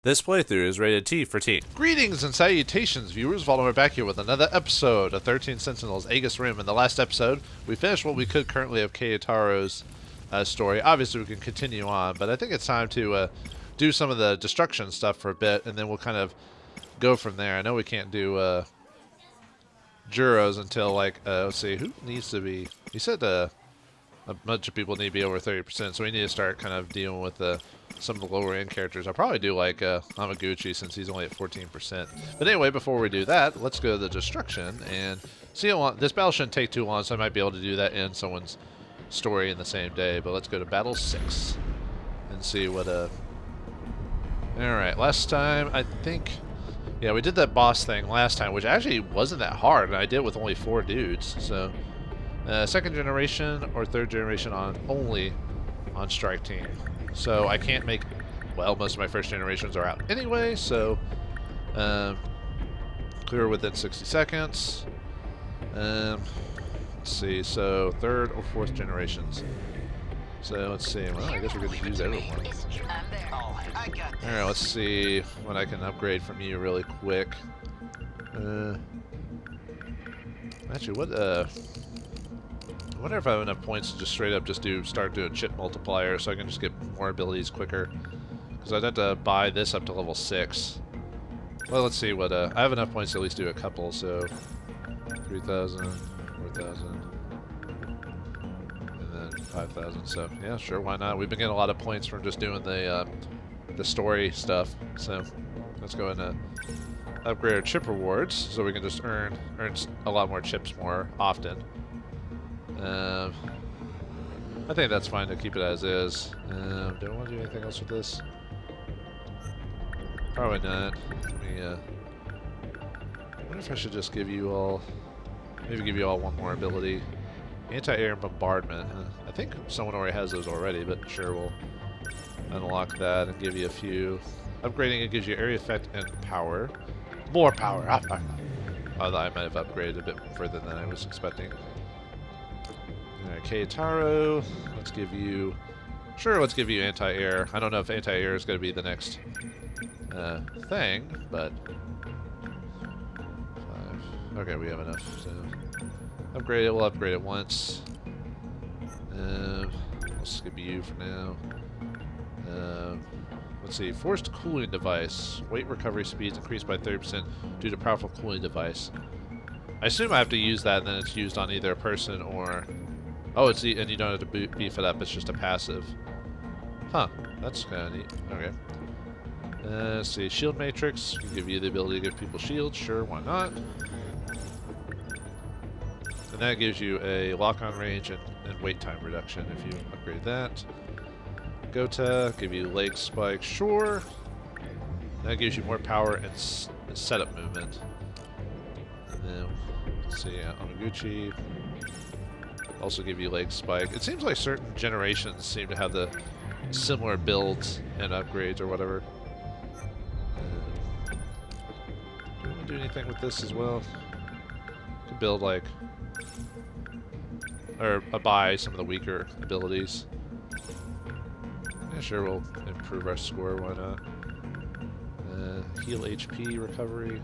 This playthrough is rated T for teen. Greetings and salutations, viewers. Vauldemare back here with another episode of 13 Sentinels, Aegis Rim. In the last episode, we finished what we could currently of Keitaro's story. Obviously, we can continue on, but I think it's time to do some of the destruction stuff for a bit, and then we'll kind of go from there. I know we can't do Juros until, like, let's see, who needs to be... He said a bunch of people need to be over 30%, so we need to start kind of dealing with some of the lower end characters. I'll probably do like Amiguchi since he's only at 14%. But anyway, before we do that, let's go to the destruction and see how long. This battle shouldn't take too long, so I might be able to do that in someone's story in the same day. But let's go to battle 6 and see what Alright, last time I think, yeah, we did that boss thing last time, which actually wasn't that hard, and I did it with only 4 dudes. So second generation or third generation only on strike team. So I can't make, well, most of my first generations are out anyway, so clear within 60 seconds. Let's see, so third or fourth generations. So let's see, well, I guess we're going to use everyone. Alright, let's see what I can upgrade from you really quick. Actually, what, I wonder if I have enough points to just straight up just start doing chip multiplier so I can just get more abilities quicker. Because I'd have to buy this up to level 6. Well, let's see what, I have enough points to at least do a couple, so 3,000, 4,000, and then 5,000, so yeah, sure, why not? We've been getting a lot of points from just doing the story stuff, so let's go ahead and upgrade our chip rewards so we can just earn a lot more chips more often. I think that's fine to keep it as is. Do I want to do anything else with this? Probably not. Let me, I wonder if I should just give you all, maybe give you all one more ability. Anti-air and bombardment. I think someone already has those already, but sure, we'll unlock that and give you a few. Upgrading it gives you area effect and power. More power! Although I might have upgraded a bit further than I was expecting. Alright, Keitaro, let's give you... Sure, let's give you anti-air. I don't know if anti-air is going to be the next thing, but... 5. Okay, we have enough, so... Upgrade it, we'll upgrade it once. We'll skip you for now. Let's see, forced cooling device. Weight recovery speeds increased by 30% due to powerful cooling device. I assume I have to use that, and then it's used on either a person or... Oh, and you don't have to beef it up, it's just a passive. Huh, that's kind of neat. Okay. Let's see, shield matrix can give you the ability to give people shields. Sure, why not? And that gives you a lock-on range and wait time reduction if you upgrade that. Gota, give you leg spike. Sure. That gives you more power and setup movement. And then, let's see, Amiguchi. Also give you leg spike. It seems like certain generations seem to have the similar builds and upgrades or whatever. Do you want to do anything with this as well? Could build like, or buy some of the weaker abilities. Yeah, sure, we'll improve our score. Why not? Heal HP recovery.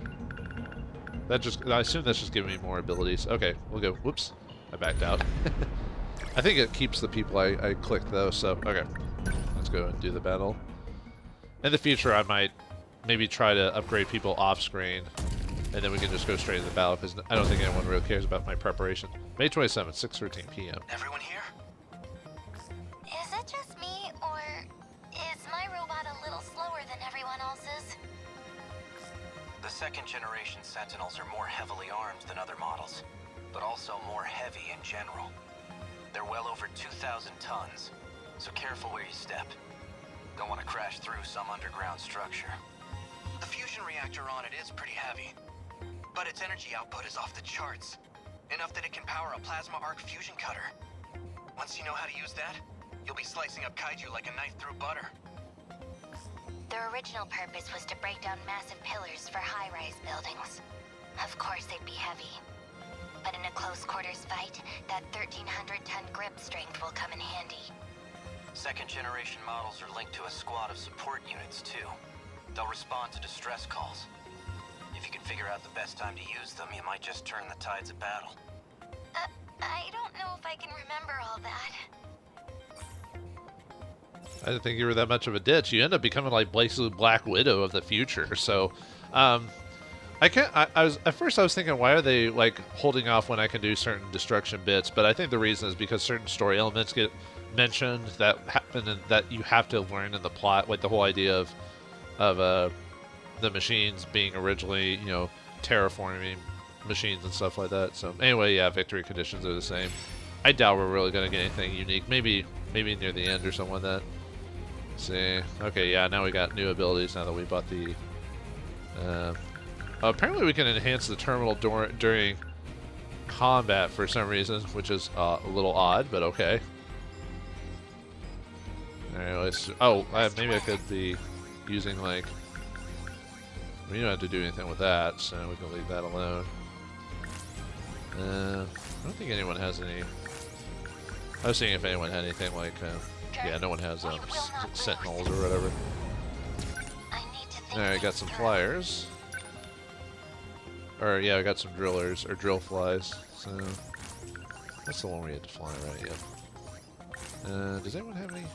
That just, I assume that's just giving me more abilities. Okay, we'll go. Whoops. I backed out. I think it keeps the people I clicked though, so okay. Let's go and do the battle. In the future I might maybe try to upgrade people off screen and then we can just go straight into the battle because I don't think anyone really cares about my preparation. May 27th, 6:13 p.m. Everyone here? Is it just me, or is my robot a little slower than everyone else's? The second generation Sentinels are more heavily armed than other models, but also more heavy in general. They're well over 2,000 tons, so careful where you step. Don't want to crash through some underground structure. The fusion reactor on it is pretty heavy, but its energy output is off the charts. Enough that it can power a plasma arc fusion cutter. Once you know how to use that, you'll be slicing up Kaiju like a knife through butter. Their original purpose was to break down massive pillars for high-rise buildings. Of course they'd be heavy. But in a close quarters fight, that 1,300-ton grip strength will come in handy. Second generation models are linked to a squad of support units too. They'll respond to distress calls. If you can figure out the best time to use them, you might just turn the tides of battle. I don't know if I can remember all that. I didn't think you were that much of a ditch. You end up becoming like basically Black Widow of the future. So, I can't. I was at first I was thinking, why are they like holding off when I can do certain destruction bits? But I think the reason is because certain story elements get mentioned that happen and that you have to learn in the plot, like the whole idea of the machines being originally, you know, terraforming machines and stuff like that. So anyway, yeah, victory conditions are the same. I doubt we're really gonna get anything unique. Maybe near the end or something like that. Let's see. Okay, yeah, now we got new abilities now that we bought the. Apparently we can enhance the terminal during combat for some reason, which is a little odd, but okay. Alright, let's... Oh, maybe I could be using, like... We don't have to do anything with that, so we can leave that alone. I don't think anyone has any... I was seeing if anyone had anything like... yeah, no one has Sentinels or whatever. Alright, got some flyers. Or, yeah, I got some drillers, or drill flies, so... That's the one we had to fly, right? Yeah. Does anyone have any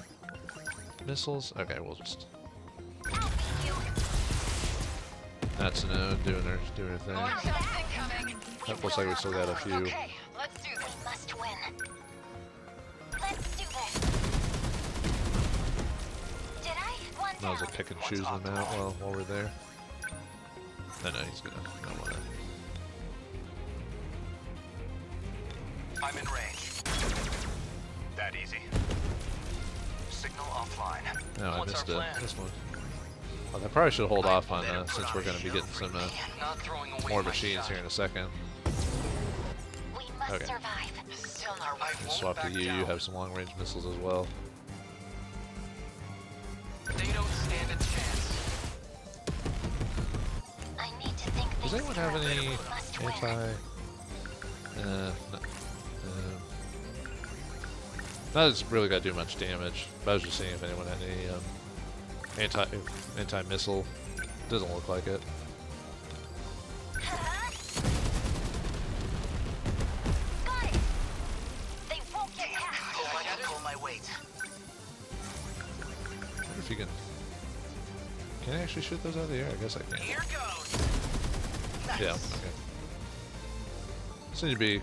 missiles? Okay, we'll just... That's no, doing her thing. That looks like we still got a few. Okay, let's do this. We must win. Let's do this. Did I? One Might as well pick and choose them out while we're there. No, he's gonna. I don't wanna. I'm in range. That easy. Signal offline. No, I missed this one. Well, I probably should hold off on since we're going to be getting some more machines here in a second. Okay. Swap to you. You have some long-range missiles as well. They don't stand a chance. Does anyone have any anti? No. Not that it's really got to do much damage. But I was just seeing if anyone had any anti-missile. Doesn't look like it. Got it. They won't get past. I gotta pull my weight. I wonder if you can. Can I actually shoot those out of the air? I guess I can. Here goes. Nice. Yeah. Okay. Seems to be.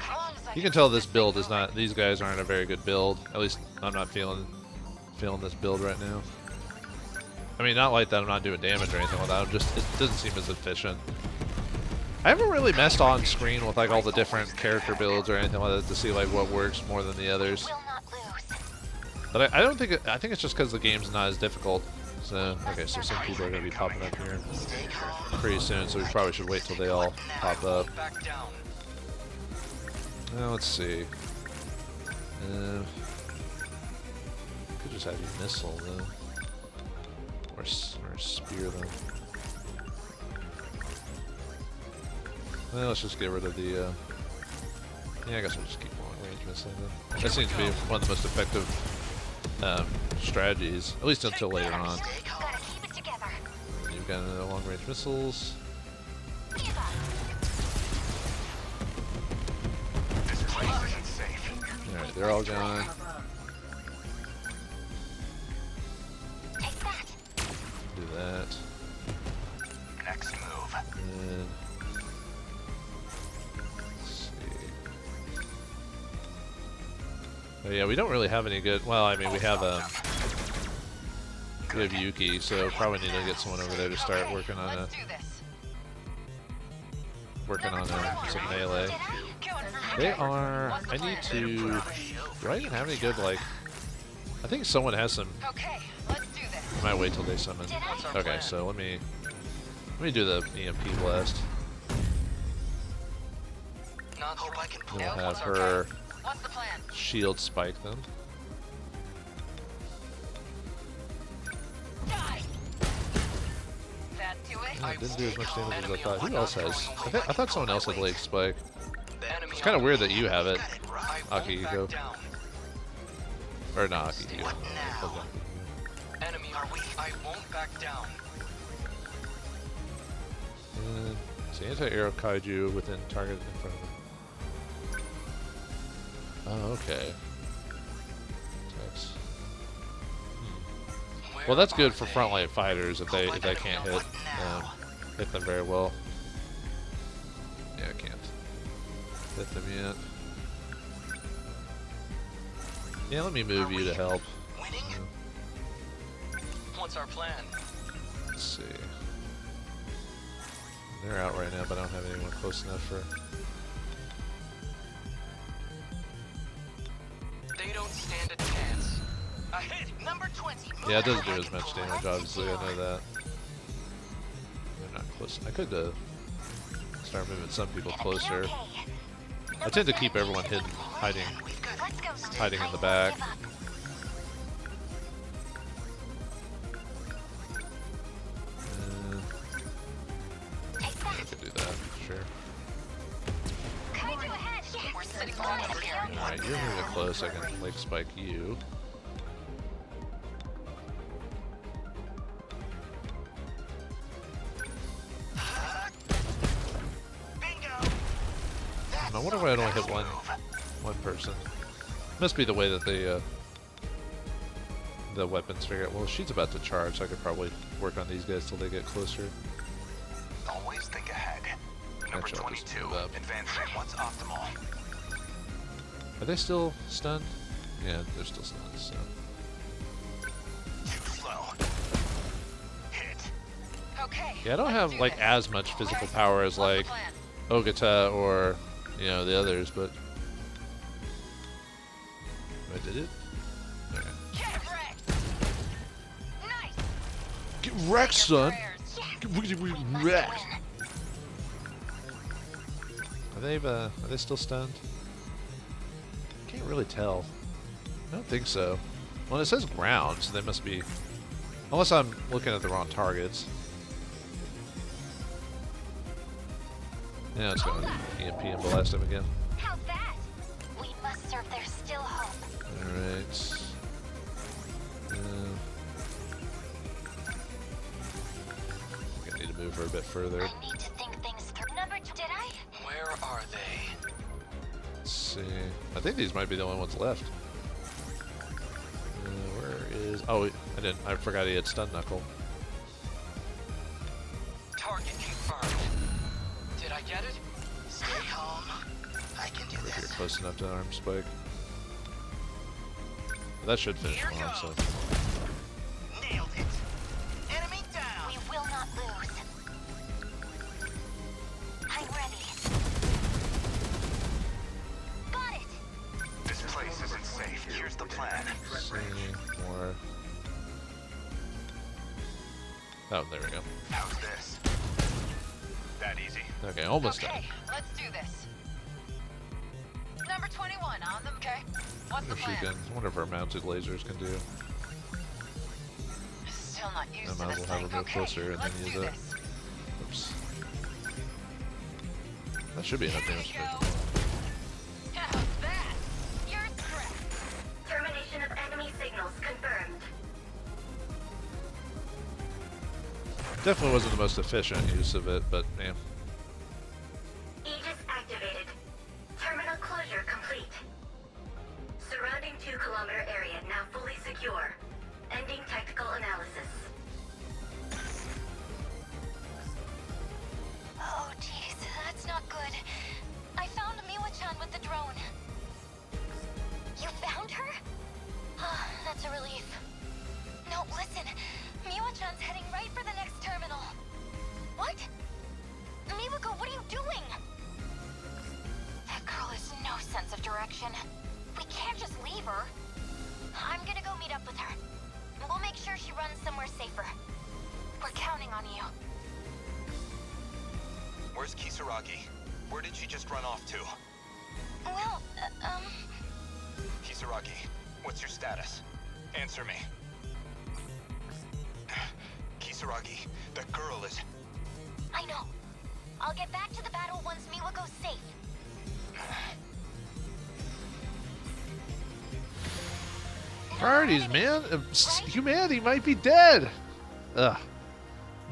You can tell this build is not. These guys aren't a very good build. At least I'm not feeling this build right now. I mean, not like that I'm not doing damage or anything like that. I'm just, it doesn't seem as efficient. I haven't really messed on screen with like all the different character builds or anything like that to see like what works more than the others. But I don't think I think it's just because the game's not as difficult. So okay, so some people are gonna be popping up here pretty soon. So we probably should wait till they all pop up. Now let's see. Could just have you missile though. Or spear them. Well, let's just get rid of the, yeah, I guess we'll just keep long range missile then. That seems to be one of the most effective strategies, at least until later on. You've got long range missiles. Alright, they're all gone. Do that. Next move. And let's see. Oh, yeah, we don't really have any good. Well, I mean, we have Yuki, so probably need to get someone over there to start working on some melee. They are. I need to. Do I even have any good like? I think someone has some. Okay, let's do this. I might wait till they summon. Okay, so let me do the EMP blast. We'll have her shield spike them. Yeah, it didn't do as much damage as I thought. Who else has? I thought someone else had Blade Spike. It's kind of weird that you have it, Akihiko. Or not Akihiko. Enemy are weak. I won't back down. So anti-aero kaiju within target in front of him. Oh, okay. Text. Well, that's good for frontline fighters if they can't hit them very well. Yeah, I can't hit them yet. Yeah, let me move you to help. What's our plan? Let's see. They're out right now, but I don't have anyone close enough for. They don't stand a chance. A hit, number 20. Yeah, it doesn't do as much damage, obviously, I know that. They're not close. I could start moving some people closer. I tend to keep everyone hidden, hiding in the back. I could do that, sure. Alright, you're moving close, I can like spike you. I wonder why I don't hit one person. Must be the way that the weapons figure out. Well, she's about to charge, so I could probably work on these guys till they get closer. Always think ahead. Number 22, advancing what's optimal. Are they still stunned? Yeah, they're still stunned, so. Too slow. Hit. Okay. Yeah, I don't have like as much physical power as like Ogata or, you know, the others, but I did it. Okay. Get wrecked, son. Get wrecked. Are they still stunned? Can't really tell. I don't think so. Well, it says ground, so they must be. Unless I'm looking at the wrong targets. Yeah, let's go EMP and blast him again. How's that? We must serve there's still hope. Alright. I think I need to move her a bit further. I need to think things through. Number 2, did I? Where are they? Let's see. I think these might be the only ones left. Where is... Oh, I forgot he had stun knuckle. Target confirmed. Did I get it? Stay calm. I can do If you're this. close enough to arm spike. That should finish him off, so... Nailed it. Enemy down. We will not lose. I'm ready. Got it. This place isn't safe. Here's the plan. See more... Oh, there we go. How's this? That easy. Okay, almost done. Okay, let's do this. Number 21 on them, okay? What's the If she plan? can, I wonder if our mounted lasers can do. Still not I used to might as this well have thing. her move Okay, closer and then let's use do it. this. Oops. That should be enough Here damage we to make go. it. How's that? You're correct. Termination of enemy signals confirmed. Definitely wasn't the most efficient use of it, but man. Aegis activated. Terminal closure complete. Surrounding 2-kilometer area now fully secure. Ending technical analysis. Oh, jeez, that's not good. I found Miwa-chan with the drone. You found her? Ah, that's a relief. No, listen. Miwa-chan's heading right for the next terminal. What? Miwako, what are you doing? That girl has no sense of direction. We can't just leave her. I'm gonna go meet up with her. We'll make sure she runs somewhere safer. We're counting on you. Where's Kisaragi? Where did she just run off to? Well, Kisaragi, what's your status? Answer me. Kisaragi, the girl is... I know. I'll get back to the battle once Miwako's safe. Priorities, man. Humanity might be dead. Ugh.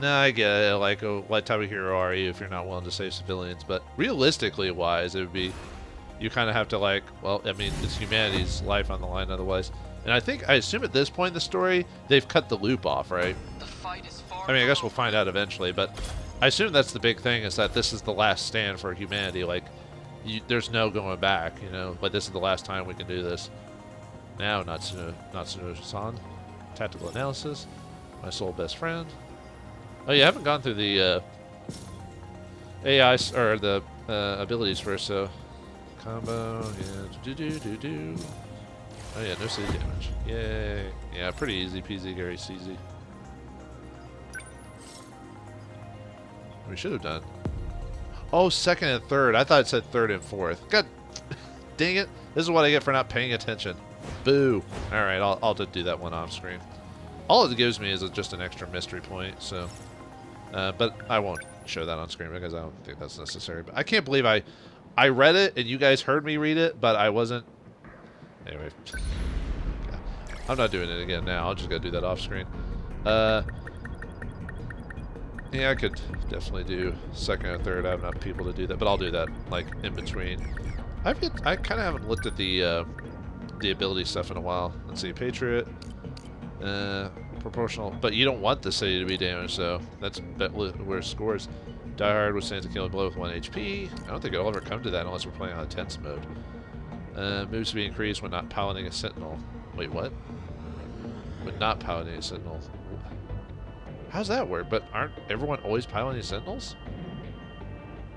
Nah, I get it. Like, what type of hero are you if you're not willing to save civilians? But realistically wise, it would be, you kind of have to like, well, I mean, it's humanity's life on the line otherwise. And I assume at this point in the story, they've cut the loop off, right? The fight is far I mean, I guess we'll find out eventually, but I assume that's the big thing, is that this is the last stand for humanity. Like, there's no going back, you know? But this is the last time we can do this. Now, Natsuno-san. Tactical analysis. My soul best friend. Oh, you haven't gone through the AI or the abilities first, so combo. Yeah, do. Oh yeah, no city damage. Yay! Yeah, pretty easy peasy, Gary Ceasy. We should have done. Oh, second and third. I thought it said third and fourth. God, dang it! This is what I get for not paying attention. Boo! All right, I'll just do that one off screen. All it gives me is just an extra mystery point, so. But I won't show that on screen because I don't think that's necessary. But I can't believe I read it and you guys heard me read it, but I wasn't. Anyway, I'm not doing it again now. I'll just gotta do that off screen. Yeah, I could definitely do second or third. I have enough people to do that, but I'll do that like in between. I kind of haven't looked at the ability stuff in a while. Let's see, Patriot. Proportional, but you don't want the city to be damaged, so that's where it scores. Die Hard with Santa Killing Blow with 1 HP. I don't think it'll ever come to that unless we're playing on intense mode. Moves to be increased when not piloting a Sentinel. Wait, what? When not piloting a Sentinel. How's that work? But aren't everyone always piloting Sentinels?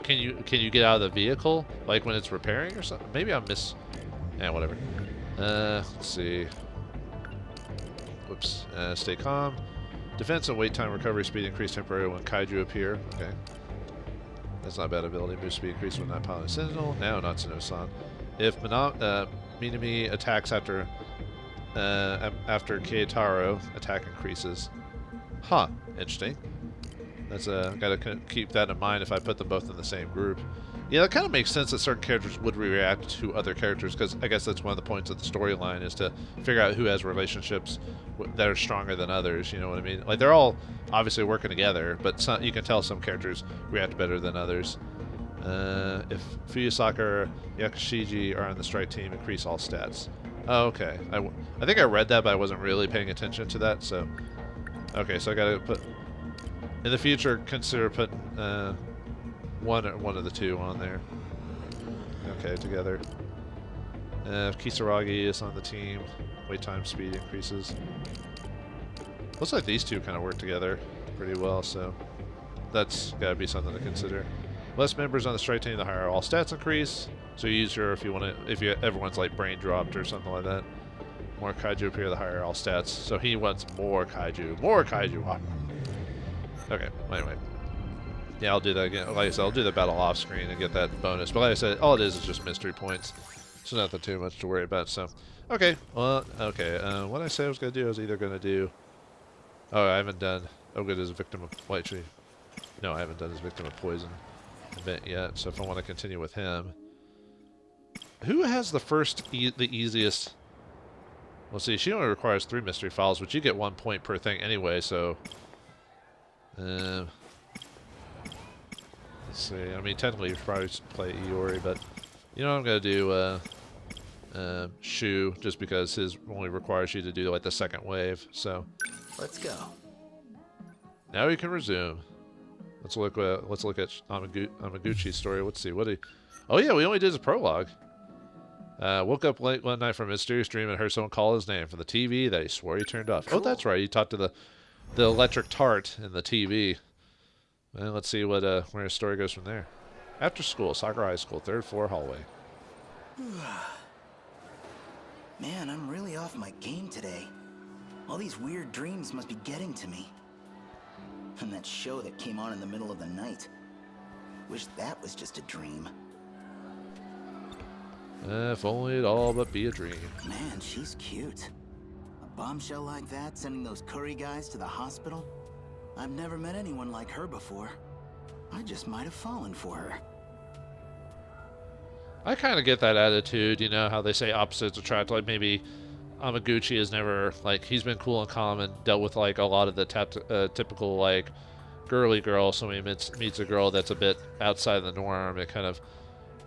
Can you get out of the vehicle like when it's repairing or something? Maybe I miss. Yeah, whatever. Let's see. Whoops. Stay calm. Defense and wait time recovery speed increase temporarily when Kaiju appear. Okay. That's not a bad ability. Move speed increase when not piloting Sentinel. Now Natsuno-san. If Minami attacks after Keitaro, attack increases. Huh. Interesting. That's gotta keep that in mind if I put them both in the same group. Yeah, that kind of makes sense that certain characters would react to other characters, because I guess that's one of the points of the storyline, is to figure out who has relationships that are stronger than others, you know what I mean? Like, they're all obviously working together, but you can tell some characters react better than others. If Fuyusaka or Yakushiji are on the strike team, increase all stats. Oh, okay. I think I read that, but I wasn't really paying attention to that, so... Okay, so I gotta put... In the future, consider putting... one of the two on there. Okay, together. If Kisaragi is on the team, wait time speed increases. Looks like these two kind of work together pretty well, so that's got to be something to consider. Less members on the strike team, the higher all stats increase. So you use your, if everyone's like brain dropped or something like that. More Kaiju appear, the higher all stats. So he wants more Kaiju. More Kaiju! Huh? Okay, anyway. Yeah, I'll do that again. Like I said, I'll do the battle off screen and get that bonus. But like I said, all it is just mystery points. So nothing too much to worry about. So, okay. Well, okay. What I said I was going to do, I was either going to do... Oh, I haven't done... Oh, good, as a victim of... Well, actually... No, I haven't done as victim of poison event yet. So if I want to continue with him... Who has the the easiest... Well, see, she only requires 3 mystery files, which you get 1 point per thing anyway, so... Let's see. I mean, technically, you should probably play Iori, but you know what I'm gonna do? Shu, just because his only requires you to do like the second wave. So let's go. Now we can resume. Let's look at Amiguchi's story. Let's see what he. Oh yeah, we only did his prologue. Woke up late one night from a mysterious dream and heard someone call his name from the TV that he swore he turned off. Cool. Oh, that's right. He talked to the electric tart in the TV. And let's see what where his story goes from there. After school, Sakura High School, 3rd floor hallway. Man, I'm really off my game today. All these weird dreams must be getting to me. And that show that came on in the middle of the night. Wish that was just a dream. If only it all but be a dream. Man, she's cute. A bombshell like that sending those curry guys to the hospital? I've never met anyone like her before. I just might have fallen for her. I kind of get that attitude, you know, how they say opposites attract. Like, maybe Amiguchi has never, like, he's been cool and calm and dealt with, like, a lot of the typical, like, girly girl, so when he meets a girl that's a bit outside the norm, it kind of,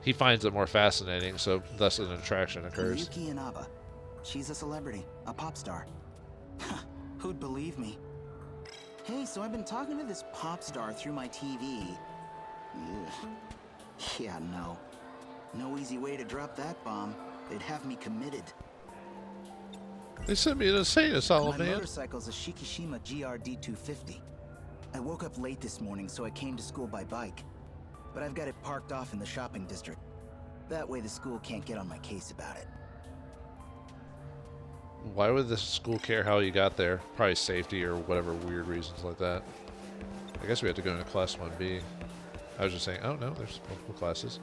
he finds it more fascinating, so thus an attraction occurs. Yuki Inaba. She's a celebrity, a pop star. Who'd believe me? Hey, so I've been talking to this pop star through my TV. Ugh. Yeah, no. No easy way to drop that bomb. They'd have me committed. They sent me an insane asylum, My man. motorcycle's a Shikishima GRD 250. I woke up late this morning, so I came to school by bike. But I've got it parked off in the shopping district. That way the school can't get on my case about it. Why would the school care how you got there? Probably safety or whatever weird reasons like that. I guess we have to go into Class 1B. I was just saying, oh no, there's multiple classes.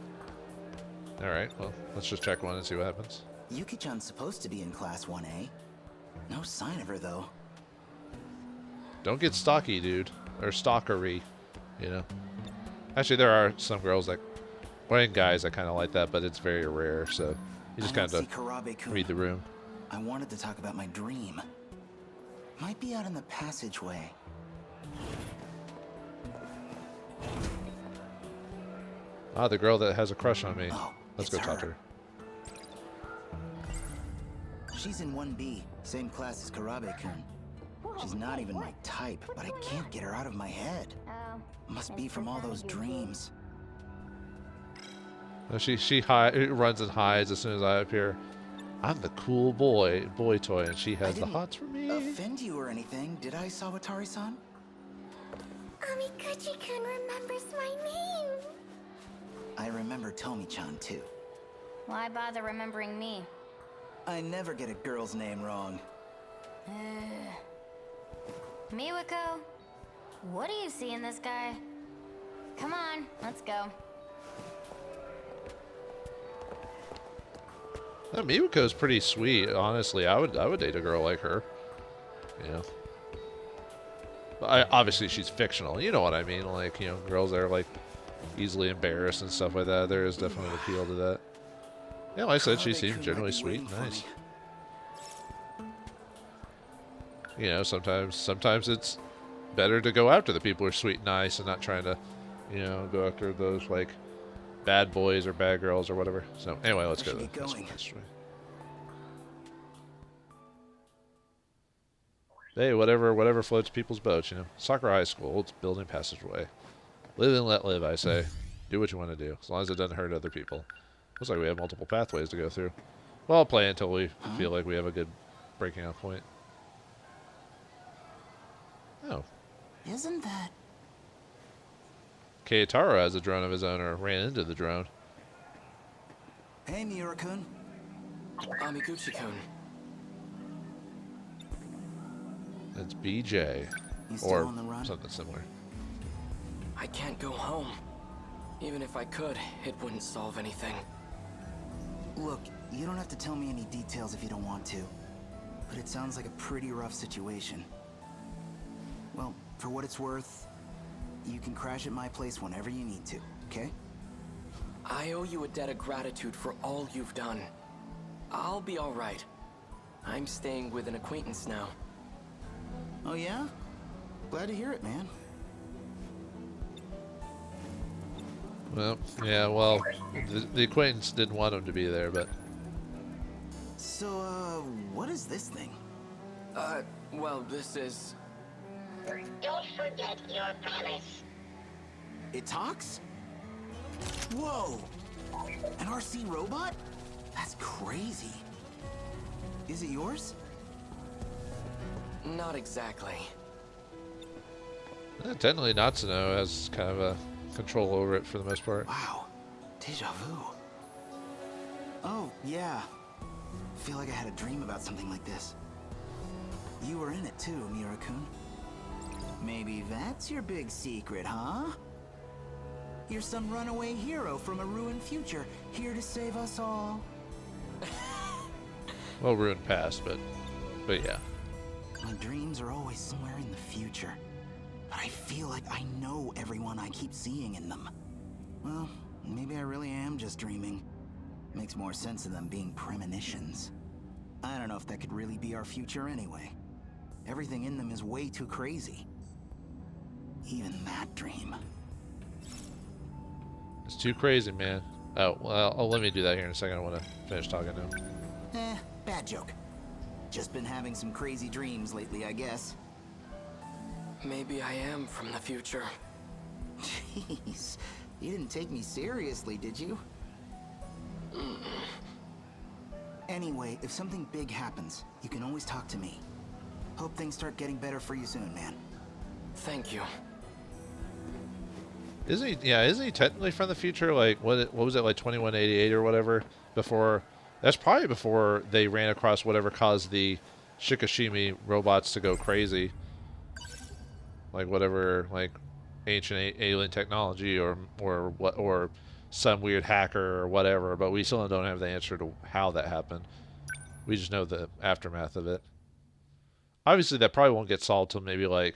Alright, well, let's just check one and see what happens. Yuki-chan's supposed to be in Class 1A. No sign of her, though. Don't get stocky, dude. Or stalkery, you know. Actually, there are some girls that, well, and guys that kind of like that, but it's very rare, so you just kind of read the room. I wanted to talk about my dream. Might be out in the passageway. Ah, the girl that has a crush on me. Oh, Let's it's go talk to her. her. She's in 1B, same class as Karabe-kun. She's not even my type, but I can't get her out of my head. Must be from all those dreams. She runs and hides as soon as I appear. I'm the cool boy toy, and she has the hots for me. Offend you or anything, did I, Sawatari-san? Amiguchi-kun remembers my name. I remember Tomi-chan, too. Why bother remembering me? I never get a girl's name wrong. Miwako, what do you see in this guy? Come on, let's go. That Miwako's pretty sweet, honestly. I would date a girl like her. You know. But obviously she's fictional. You know what I mean? Like, you know, girls that are like easily embarrassed and stuff like that. There is definitely an appeal to that. Yeah, like I said, she seems generally sweet and nice. You know, sometimes it's better to go after the people who are sweet and nice and not trying to, you know, go after those like bad boys or bad girls or whatever. So anyway, let's go. Hey, whatever floats people's boats, you know. Sakura High School, it's building passageway. Live and let live, I say. Do what you want to do, as long as it doesn't hurt other people. Looks like we have multiple pathways to go through. Well, I'll play until we feel like we have a good breaking out point. Oh. Isn't that... Keitaro has a drone of his own, or ran into the drone. Hey, Miura-kun. Amiguchi-kun. It's BJ. Or something similar. I can't go home. Even if I could, it wouldn't solve anything. Look, you don't have to tell me any details if you don't want to. But it sounds like a pretty rough situation. Well, for what it's worth, you can crash at my place whenever you need to, okay? I owe you a debt of gratitude for all you've done. I'll be all right. I'm staying with an acquaintance now. Oh yeah? Glad to hear it, man. Well, yeah, well, the acquaintance didn't want him to be there, but... So, what is this thing? Well, this is... Don't forget your promise. It talks? Whoa! An RC robot? That's crazy. Is it yours? Not exactly. Technically, Natsuno has kind of a control over it for the most part. Wow. Deja vu. Oh, yeah. Feel like I had a dream about something like this. You were in it too, Miura-kun. Maybe that's your big secret, huh? You're some runaway hero from a ruined future, here to save us all. Well, ruined past, but yeah. My dreams are always somewhere in the future. But I feel like I know everyone I keep seeing in them. Well, maybe I really am just dreaming. Makes more sense than them being premonitions. I don't know if that could really be our future anyway. Everything in them is way too crazy. Even that dream. It's too crazy, man. Oh, well, let me do that here in a second. I want to finish talking to him. Bad joke. Just been having some crazy dreams lately, I guess. Maybe I am from the future. Jeez, you didn't take me seriously, did you? Anyway, if something big happens, you can always talk to me. Hope things start getting better for you soon, man. Thank you. Isn't he? Yeah, isn't he technically from the future? Like, what was it, like 2188 or whatever? Before, that's probably before they ran across whatever caused the Shikishimi robots to go crazy. Like whatever, like ancient alien technology or what, or some weird hacker or whatever. But we still don't have the answer to how that happened. We just know the aftermath of it. Obviously, that probably won't get solved till maybe like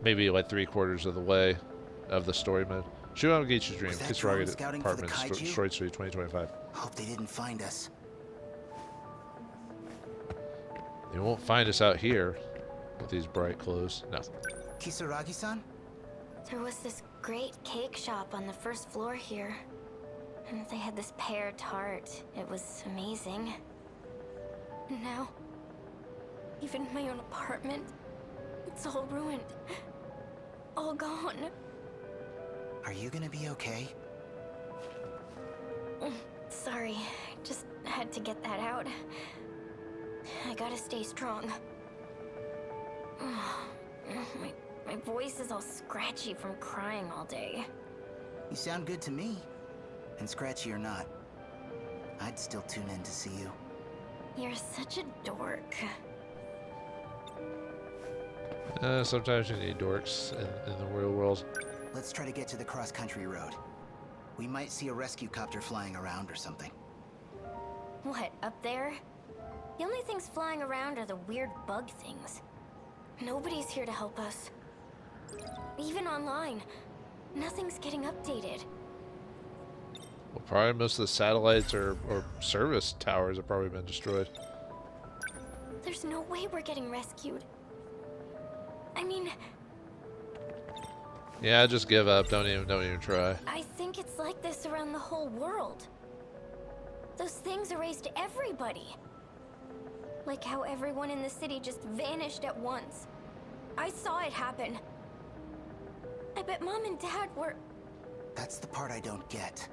3/4 of the way of the story mode. Shu Amiguchi's Dream, Kisaragi Department, Destroyed Street, 2025. Hope they didn't find us. They won't find us out here with these bright clothes. No. Kisaragi-san? There was this great cake shop on the first floor here. And they had this pear tart. It was amazing. Now, even my own apartment, it's all ruined. All gone. Are you gonna be okay? Sorry, just had to get that out. I gotta stay strong. My voice is all scratchy from crying all day. You sound good to me. And scratchy or not, I'd still tune in to see you. You're such a dork. Sometimes you need dorks in the real world. Let's try to get to the cross-country road. We might see a rescue copter flying around or something. What, up there? The only things flying around are the weird bug things. Nobody's here to help us. Even online, nothing's getting updated. Well, probably most of the satellites or service towers have probably been destroyed. There's no way we're getting rescued. I mean... Yeah, just give up. Don't even try. I think it's like this around the whole world. Those things erased everybody. Like how everyone in the city just vanished at once. I saw it happen. I bet Mom and Dad were... That's the part I don't get.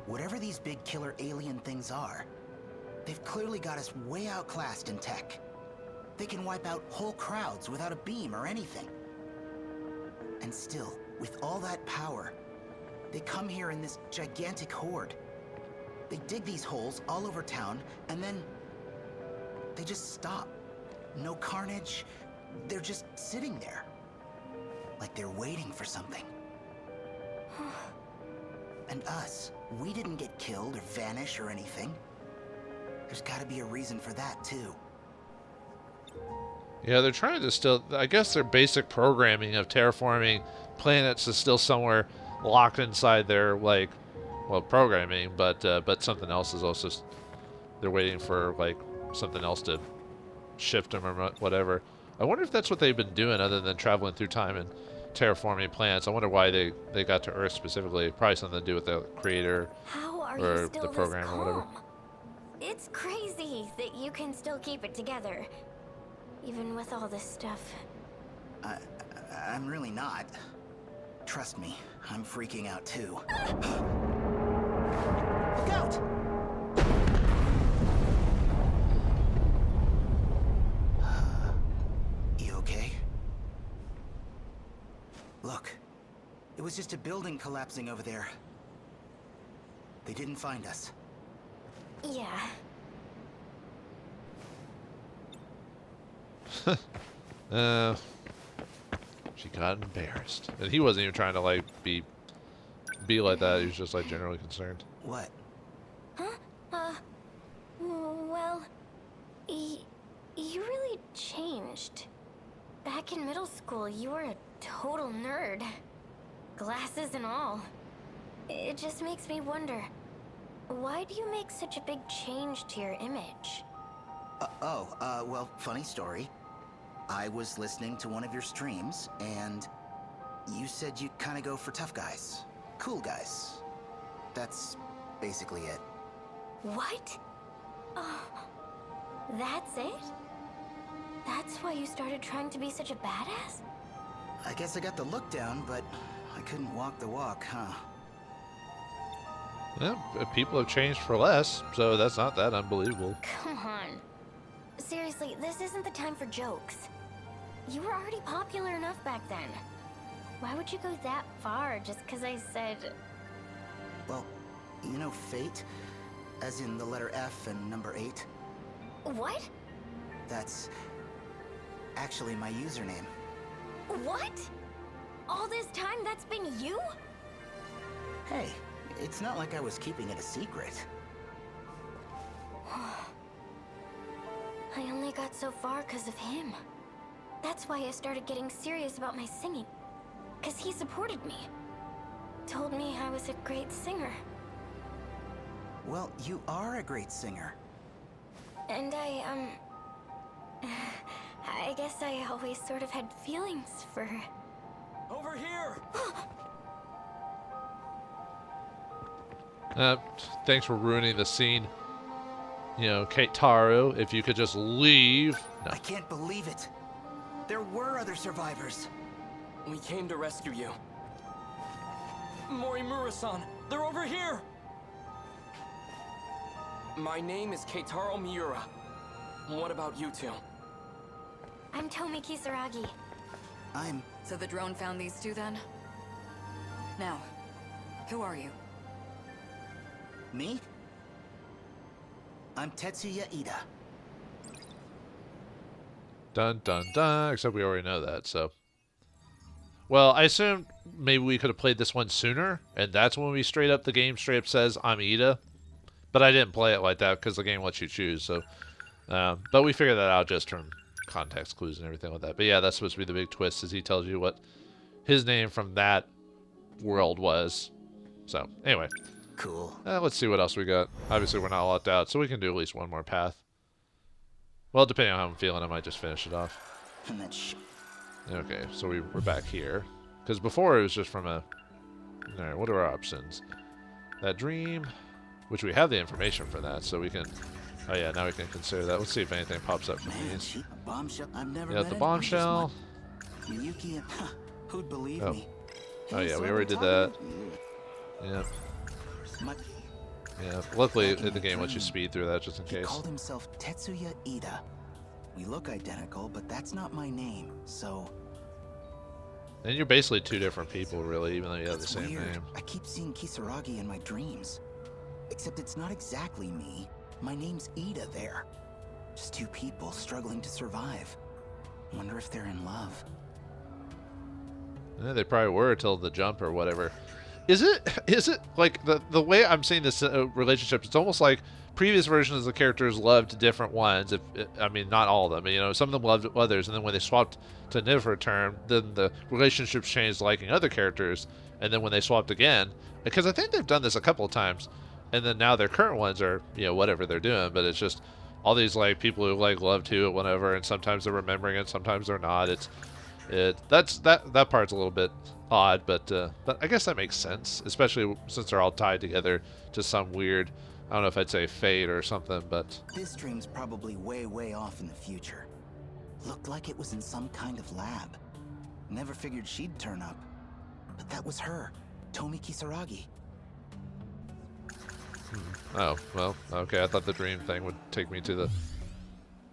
Whatever these big killer alien things are, they've clearly got us way outclassed in tech. They can wipe out whole crowds without a beam or anything. And still, with all that power, they come here in this gigantic horde. They dig these holes all over town, and then they just stop. No carnage. They're just sitting there. Like they're waiting for something. And us, we didn't get killed or vanish or anything. There's gotta be a reason for that, too. Yeah, they're trying to still... I guess their basic programming of terraforming planets is still somewhere locked inside their, like... Well, programming, but something else is also... They're waiting for, like, something else to shift them or whatever. I wonder if that's what they've been doing other than traveling through time and terraforming planets. I wonder why they got to Earth specifically. Probably something to do with the creator or the program or whatever. It's crazy that you can still keep it together. Even with all this stuff. I'm really not. Trust me, I'm freaking out too. Look out! You okay? Look, it was just a building collapsing over there. They didn't find us. Yeah. She got embarrassed, and he wasn't even trying to like be like that. He was just like generally concerned. What? Huh? Well, you really changed. Back in middle school, you were a total nerd, glasses and all. It just makes me wonder, why do you make such a big change to your image? Well, funny story. I was listening to one of your streams, and you said you'd kind of go for tough guys. Cool guys. That's basically it. What? Oh, that's it? That's why you started trying to be such a badass? I guess I got the look down, but I couldn't walk the walk, huh? Yeah, people have changed for less, so that's not that unbelievable. Come on. Seriously, this isn't the time for jokes. You were already popular enough back then. Why would you go that far just because I said... Well, you know fate? As in the letter F and number 8? What? That's actually my username. What? All this time that's been you? Hey, it's not like I was keeping it a secret. I only got so far because of him. That's why I started getting serious about my singing. Because he supported me. Told me I was a great singer. Well, you are a great singer. And I guess I always sort of had feelings for her. Over here! Thanks for ruining the scene. You know, Keitaro, if you could just leave. No. I can't believe it. There were other survivors. We came to rescue you. Morimura-san, they're over here! My name is Keitaro Miura. What about you two? I'm Tomi Kisaragi. So the drone found these two then? Now, who are you? Me? I'm Tetsuya Ida. Dun dun dun, except we already know that, so. Well, I assumed maybe we could have played this one sooner, and that's when the game straight up says, I'm Ida. But I didn't play it like that because the game lets you choose, so. But we figured that out just from context clues and everything like that. But yeah, that's supposed to be the big twist, is he tells you what his name from that world was. So, anyway. Cool. Let's see what else we got. Obviously, we're not locked out, so we can do at least one more path. Well, depending on how I'm feeling, I might just finish it off. And that Okay, so we're back here. Because before it was just from a... Alright, what are our options? That dream, which we have the information for that, so we can... Oh yeah, now we can consider that. Let's see if anything pops up from these. A bombshell. I've never Yeah, met the anyone who's bombshell. Miyuki and... Who'd believe Oh. me? Oh Hey, yeah, so we I've already been did that. talking- Yeah. My, Yeah, luckily Back in the my game lets you dream, speed through that just in he case. called himself Tetsuya Ida. We look identical, but that's not my name, so... And you're basically two different people, really, even though you have the It's same weird. name. I keep seeing Kisaragi in my dreams. Except it's not exactly me. My name's Ida there. Just two people struggling to survive. Wonder if they're in love. Yeah, they probably were till the jump or whatever. Is it like the way I'm seeing this relationship? It's almost like previous versions of the characters loved different ones. I mean, not all of them. You know, some of them loved others, and then when they swapped to Nifreturn, then the relationships changed, liking other characters. And then when they swapped again, because I think they've done this a couple of times, and then now their current ones are, you know, whatever they're doing. But it's just all these like people who like love to whatever, and sometimes they're remembering it, sometimes they're not. That part's a little bit odd, but I guess that makes sense, especially since they're all tied together to some weird, I don't know if I'd say fate or something, but This dream's probably way, way off in the future. Looked like it was in some kind of lab. Never figured she'd turn up. But that was her, Tomi Kisaragi. oh well, okay. I thought the dream thing would take me to the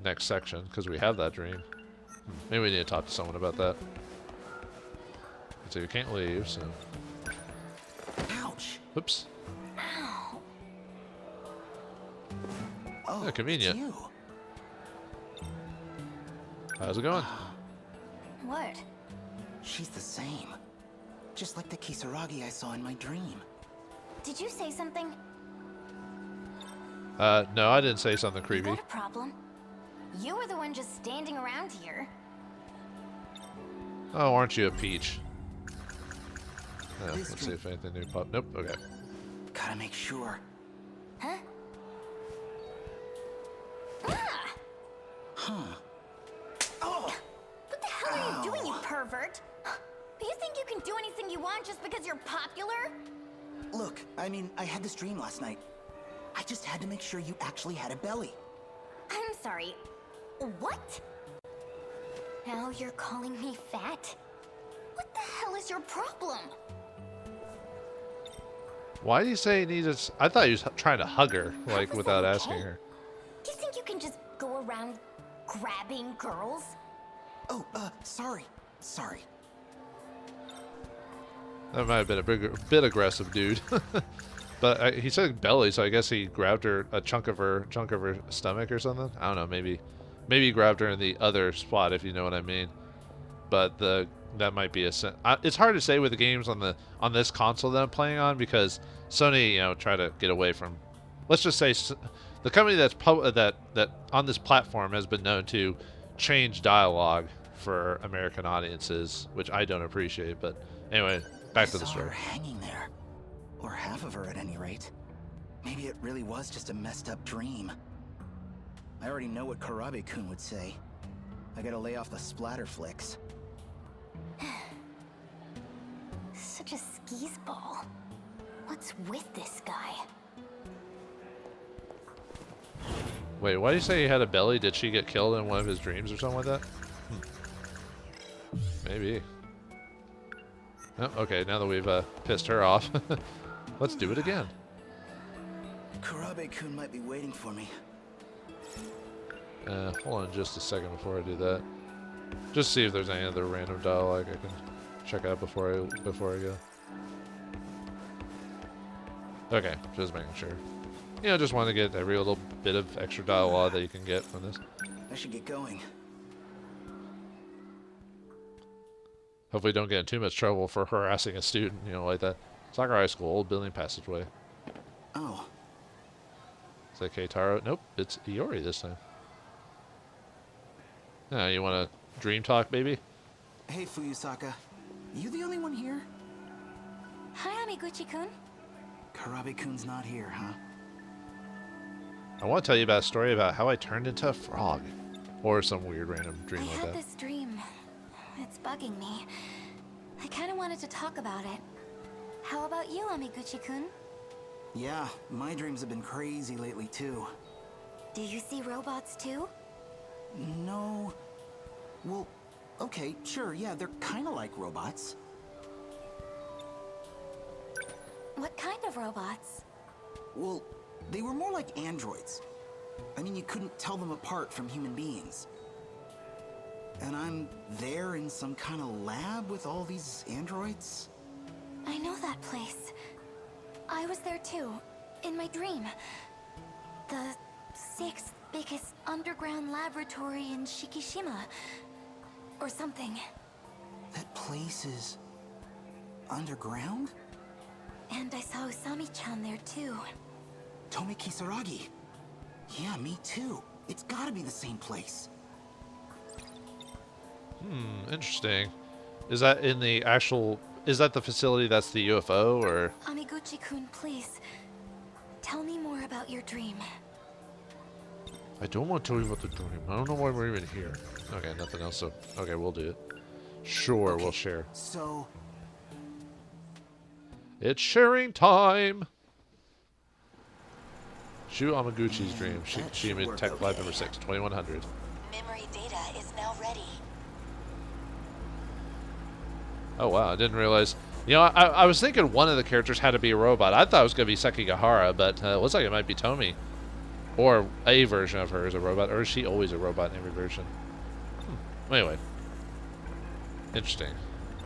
next section because we have that dream. Maybe we need to talk to someone about that. So you can't leave, so Ouch! oops. Ow. Oh, Yeah, convenient. it's you. How's it going? What? She's the same. Just like the Kisaragi I saw in my dream. Did you say something? No, I didn't say something You creepy. got a problem? You were the one just standing around here. Oh, aren't you a peach? This Let's see if anything new popped. Nope. Okay. Gotta make sure. Huh? Ah! Huh. Oh! you want just because you're popular? Look, I mean, I had this dream last night. I just had to make sure you actually had a belly. I'm sorry. What? Now you're calling me fat? What the hell is your problem? Why do you say he needs? I thought he was trying to hug her, like How is without that asking okay? her. Do you think you can just go around grabbing girls? Oh, sorry. Sorry. That might have been a bit aggressive, dude. But he said belly, so I guess he grabbed her a chunk of her stomach or something. I don't know. Maybe he grabbed her in the other spot, if you know what I mean. But that might be it's hard to say with the games on this console that I'm playing on, because Sony, try to get away from. Let's just say the company that's that on this platform has been known to change dialogue for American audiences, which I don't appreciate. But anyway, back to the I saw story. her hanging there. Or half of her at any rate. Maybe it really was just a messed up dream. I already know what Karabe-kun would say. I gotta lay off the splatter flicks. Such a skis ball. What's with this guy? Wait, why do you say he had a belly? Did she get killed in one of his dreams or something like that? Maybe. Oh, okay, now that we've pissed her off, let's do it again. Karabe-kun might be waiting for me. Hold on just a second before I do that. Just see if there's any other random dialogue I can check out before I go. Okay, just making sure. Just want to get every little bit of extra dialogue that you can get from this. I should get going. Hopefully don't get in too much trouble for harassing a student, like that. Sakura High School, old building passageway. Oh. Is that Keitaro? Nope, it's Iori this time. Yeah, you want to dream talk, baby? Hey, Fuyusaka. You the only one here? Hi, Amiguchi-kun. Karabe-kun's not here, huh? I want to tell you about a story about how I turned into a frog. Or some weird random dream I like had that. this dream. It's bugging me. I kind of wanted to talk about it. How about you, Amiguchi-kun? Yeah, my dreams have been crazy lately, too. Do you see robots, too? No. Well, okay, sure, yeah, they're kind of like robots. What kind of robots? Well, they were more like androids. I mean, you couldn't tell them apart from human beings. And I'm there in some kind of lab with all these androids? I know that place. I was there too, in my dream. The 6th biggest underground laboratory in Shikishima. Or something. That place is underground? And I saw Usami-chan there too. Tome Kisaragi. Yeah, me too. It's gotta be the same place. Interesting. Is that in the actual... Is that the facility that's the UFO, or... Amiguchi-kun, please. Tell me more about your dream. I don't want to tell you about the dream. I don't know why we're even here. Okay, nothing else, so... Okay, we'll do it. Sure, Okay, we'll share. So... It's sharing time! Shu Amiguchi's dream. that She should made work Tech Live okay. number 6, 2100. Memory data is now ready. Oh wow, I didn't realize. I was thinking one of the characters had to be a robot. I thought it was going to be Sekigahara, but it looks like it might be Tomi. Or a version of her is a robot. Or is she always a robot in every version? Anyway. Interesting.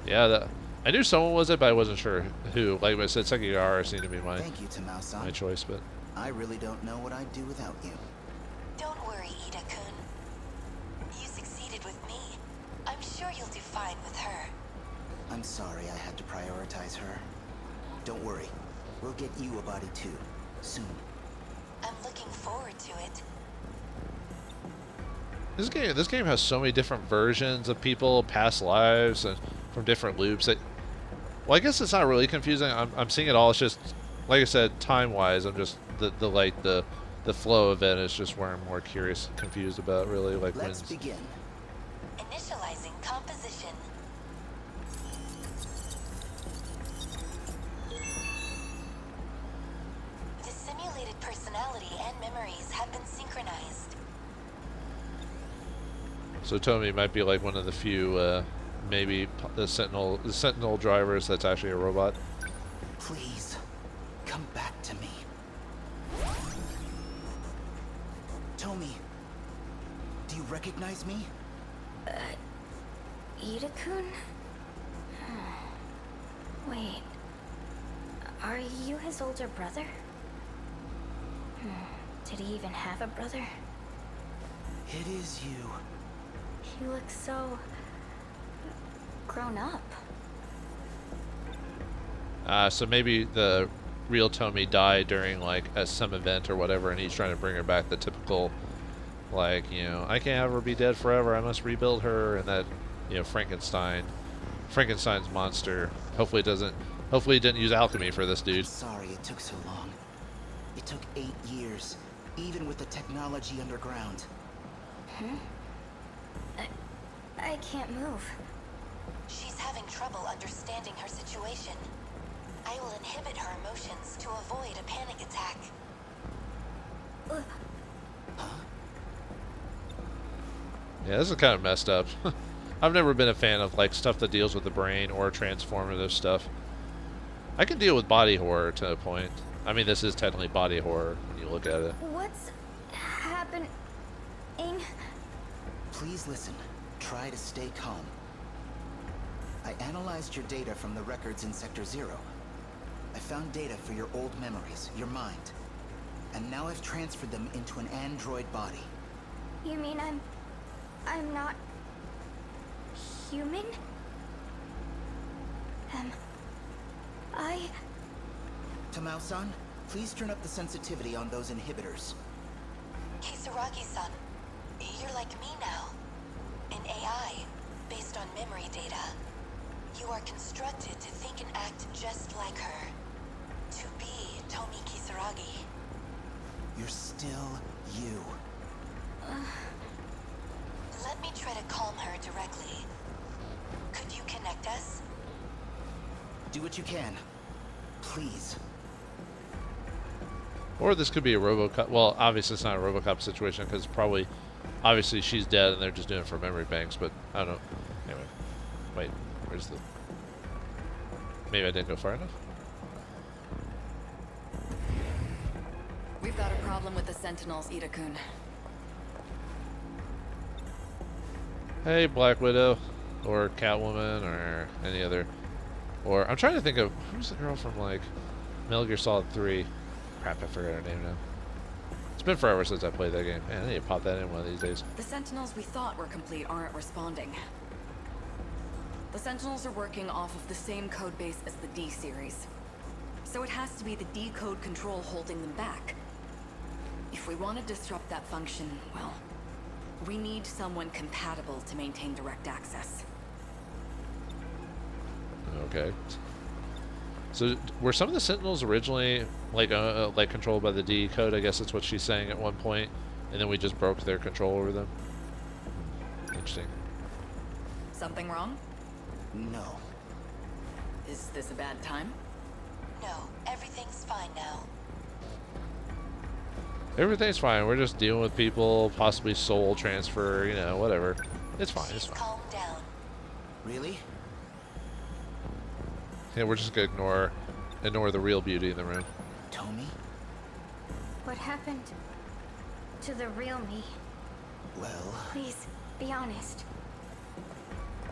Yeah, I knew someone was it, but I wasn't sure who. Like I said, Sekigahara seemed to be my Thank you, Tamao-san. my choice, but... I really don't know what I'd do without you. Don't worry, Ida-kun. You succeeded with me. I'm sure you'll do fine with her. I'm sorry I had to prioritize her. Don't worry. We'll get you a body too. Soon. I'm looking forward to it. This game has so many different versions of people, past lives, and from different loops. Well, I guess it's not really confusing. I'm seeing it all. It's just, like I said, time-wise, I'm just the flow of it is just where I'm more curious, confused about, really. Like Let's begin. Initializing composition. reality and memories have been synchronized. So Tomi might be like one of the few, maybe the Sentinel drivers that's actually a robot. Please, come back to me. Tomi, do you recognize me? Ida-kun? Wait. Are you his older brother? Did he even have a brother? It is you. He looks so... grown up. So maybe the real Tomi died during like some event or whatever, and he's trying to bring her back. The typical, like, you know, I can't have her be dead forever. I must rebuild her, and that, you know, Frankenstein's monster. Hopefully he didn't use alchemy for this dude. Sorry it took so long. It took 8 years, even with the technology underground. I can't move. She's having trouble understanding her situation. I will inhibit her emotions to avoid a panic attack. Yeah, this is kind of messed up. I've never been a fan of like stuff that deals with the brain or transformative stuff. I can deal with body horror to a point. I mean, this is technically body horror when you look at it. What's happening? Please listen. Try to stay calm. I analyzed your data from the records in Sector 0. I found data for your old memories, your mind. And now I've transferred them into an android body. You mean I'm not... human? Tamao-san, please turn up the sensitivity on those inhibitors. Kisaragi-san, you're like me now. An AI, based on memory data. You are constructed to think and act just like her. To be Tomi Kisaragi. You're still you. Let me try to calm her directly. Could you connect us? Do what you can. Please. Or this could be a RoboCop. Well, obviously it's not a RoboCop situation because probably, obviously she's dead and they're just doing it for memory banks. But I don't know. Anyway, wait, where's the? Maybe I didn't go far enough. We've got a problem with the Sentinels, Ida-kun. Hey, Black Widow, or Catwoman, or any other. Or I'm trying to think of who's the girl from like Metal Gear Solid 3. Crap, I forgot her name now. It's been forever since I played that game. Man, I need to pop that in one of these days. The Sentinels we thought were complete aren't responding. The Sentinels are working off of the same code base as the D series. So it has to be the D code control holding them back. If we want to disrupt that function, well, we need someone compatible to maintain direct access. Okay. So were some of the Sentinels originally like controlled by the D code? I guess that's what she's saying at one point, and then we just broke their control over them. Interesting. Something wrong? No. Is this a bad time? No, everything's fine now. Everything's fine. We're just dealing with people, possibly soul transfer, you know, whatever. It's fine. It's fine. Calm down. Really? Yeah, we're just gonna ignore the real beauty in the room. Tomi? What happened to the real me? Well... Please, be honest.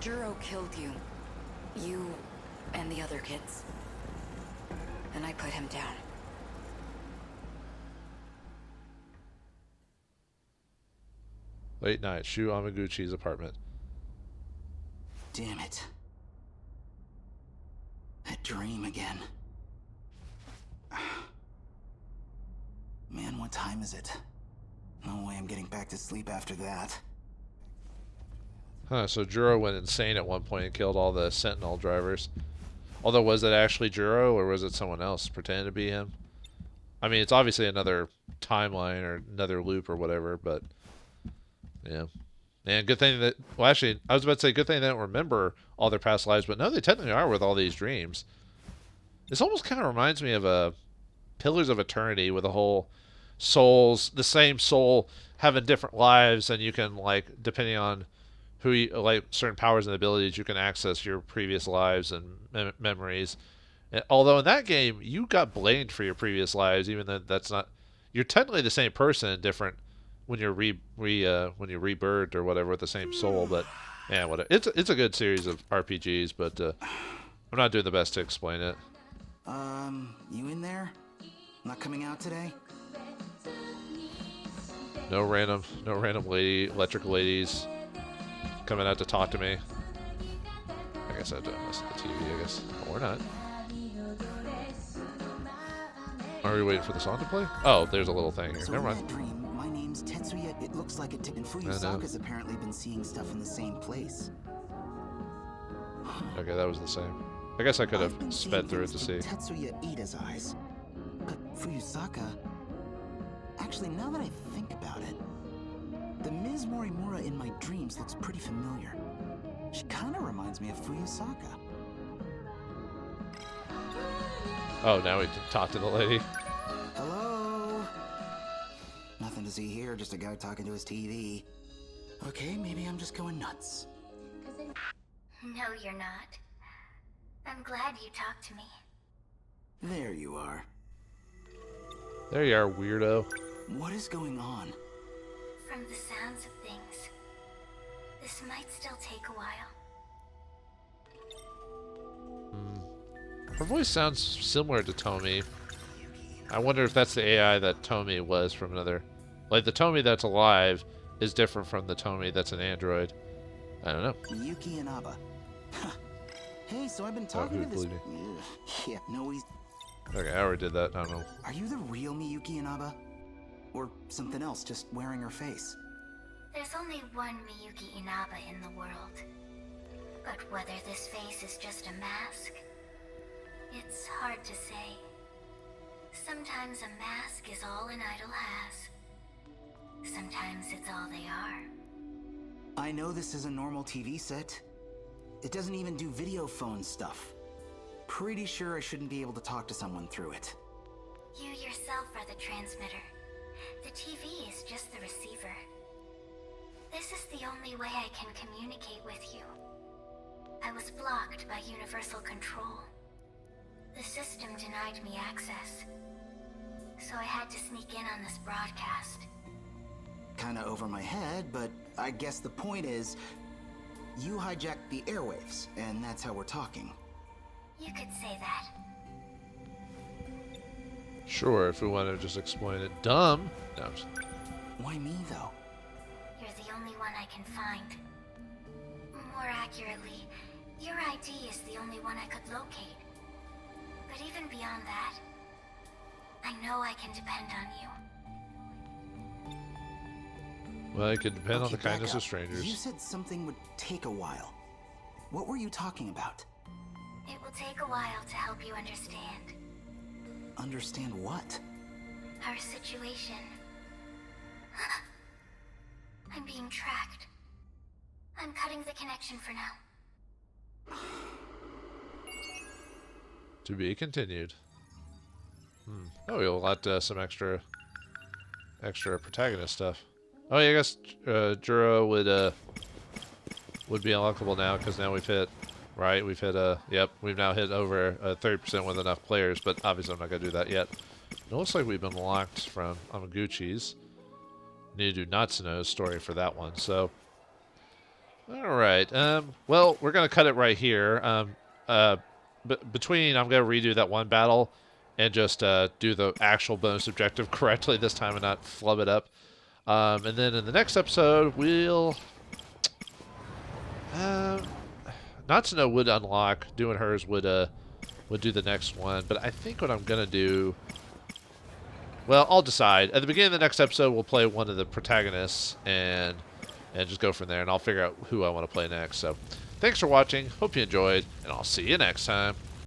Juro killed you. You and the other kids. And I put him down. Late night, Shu Amiguchi's apartment. Damn it. That dream again. Man, what time is it? No way I'm getting back to sleep after that. Huh, so Juro went insane at one point and killed all the Sentinel drivers. Although, was it actually Juro, or was it someone else pretending to be him? I mean, it's obviously another timeline or another loop or whatever, but... yeah. And good thing that... well, actually, I was about to say, good thing they don't remember all their past lives, but no, they technically are with all these dreams. This almost kind of reminds me of Pillars of Eternity with the whole souls, the same soul having different lives, and you can, like, depending on who you, like, certain powers and abilities, you can access your previous lives and memories. And although in that game you got blamed for your previous lives, even though that's not, you're technically the same person, different when you're when you rebirthed or whatever with the same soul. But yeah, whatever. It's a good series of RPGs, but I'm not doing the best to explain it. You in there? Not coming out today? No random electric ladies coming out to talk to me. I guess I don't listen to TV, I guess. Or not. Are we waiting for the song to play? Oh, there's a little thing here. So Never in mind. that dream, my name's Tetsuya. It looks like it. And Fuyusaka's apparently been seeing stuff in the same place. Okay, that was the same. I guess I could have I've been sped through it to see. Tetsuya Ida's eyes. But Fuyusaka... Actually, now that I think about it, the Ms. Morimura in my dreams looks pretty familiar. She kind of reminds me of Fuyusaka. Oh, now we can talk to the lady. Hello? Nothing to see here, just a guy talking to his TV. Okay, maybe I'm just going nuts. No, you're not. I'm glad you talked to me. There you are. There you are, weirdo. What is going on? From the sounds of things, this might still take a while. Her voice sounds similar to Tomi. I wonder if that's the AI that Tomi was from another... Like, the Tomi that's alive is different from the Tomi that's an android. I don't know. Yuki and Abba. Hey, so I've been talking to this... Yeah, no, he's... Okay, I already did that. I don't know. Are you the real Miyuki Inaba? Or something else, just wearing her face? There's only one Miyuki Inaba in the world. But whether this face is just a mask, it's hard to say. Sometimes a mask is all an idol has. Sometimes it's all they are. I know this is a normal TV set. It doesn't even do video phone stuff. Pretty sure I shouldn't be able to talk to someone through it. You yourself are the transmitter. The TV is just the receiver. This is the only way I can communicate with you. I was blocked by Universal Control. The system denied me access. So I had to sneak in on this broadcast. Kinda over my head, but I guess the point is, you hijacked the airwaves, and that's how we're talking. You could say that. Sure, if we want to just explain it. Dumb. No. Why me, though? You're the only one I can find. More accurately, your ID is the only one I could locate. But even beyond that, I know I can depend on you. Well, it could depend on the Okay, back kindness up. of strangers. You said something would take a while. What were you talking about? It will take a while to help you understand. Understand what? Our situation. I'm being tracked. I'm cutting the connection for now. To be continued. Oh, we'll let some extra protagonist stuff. Oh yeah, I guess Juro would be unlockable now because now we've hit, right? We've hit yep, we've now hit over 30% with enough players, but obviously I'm not gonna do that yet. It looks like we've been locked from Amiguchi's. Need to do Natsuno's story for that one. So, all right. Well, we're gonna cut it right here. Between, I'm gonna redo that one battle and just do the actual bonus objective correctly this time and not flub it up. And then in the next episode, we'll... Natsuno would unlock. Doing hers would do the next one. But I think what I'm going to do... Well, I'll decide. At the beginning of the next episode, we'll play one of the protagonists and just go from there. And I'll figure out who I want to play next. So, thanks for watching. Hope you enjoyed. And I'll see you next time.